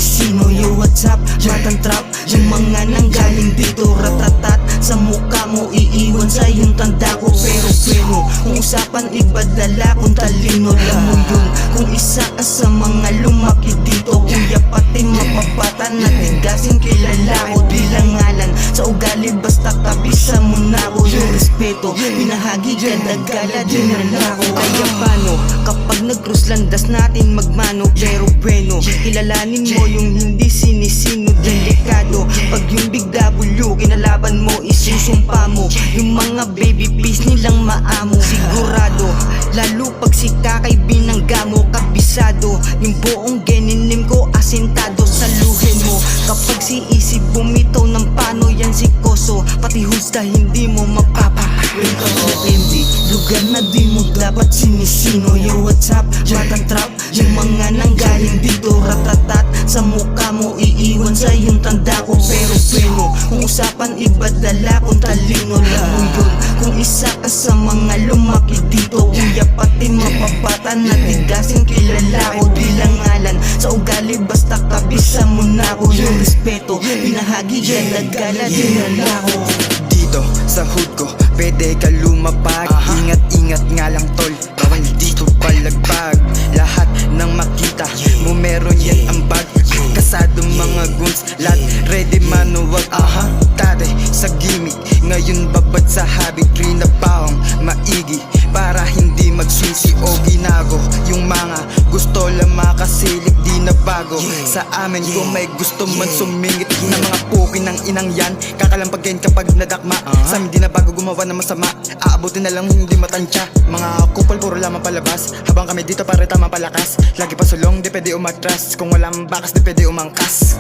sinisino. Yo, what's up? Batang trap, yung mga nanggaling dito. Ratatat, sa mukha mo iiwan sa yung tanda ko. Pero kung usapan ibadala kung talino. Alam mo yun, kung isa ka sa mga lumaki dito. Kuya pati mapapata na tigasin kilala ko. Di lang ngalan sa ugali basta kabisa mo na ko. Yung respeto, pinahagi ka nagala din na ako. Kaya paano kapag nag-cross landas natin magmano. Pero kilalanin mo yung hindi sinisino. Delikado pag yung Big W kinalaban mo isusumpa mo. Yung mga baby peace nilang maamo. Sigurado, lalo pag si Kakay binangga mo. Kabisado, yung buong geninim ko asintado sa luhin mo. Kapag si Easy bumitaw ng pano yan si Koso. Pati husga hindi mo Welcome to MD, lugar na di mo dapat sinisino. Yo, what's up? Batang trap, yung mga nanggaling dito. Ratatat, sa mukha mo iiwan sa yung tanda ko. Pero kung usapan ibadala kung talino. Alam mo yun, kung isa ka sa mga lumaki dito. Kuya pati mapapata na tigasin kilala ko. Di lang ngalan sa ugali basta kabisa mo na ko. Yung respeto, pinahagi yan nagala din na ako. Dito sa hood ko, pwede ka lumapag. Ingat-ingat nga lang tol, bawal dito palagbag. Lahat ng makita mo meron yan ang bag. Kasado mga guns, lahat ready manuwag. Tate sa gimmick, ngayon babad sa habit. Green na paong maigi para hindi magsisi o ginago. Yung mga gusto lang makasilip di na bago. Sa amin kung may gusto man sumingit na mga puki ng inang yan, kakalampagin kapag nadakma. Sa amin di na bago gumawa ng masama, aabutin na lang hindi matansya. Mga kupal puro lamang palabas, habang kami dito pare tama palakas. Lagi pa sulong di pwede umatras, kung walang bakas di pwede umangkas.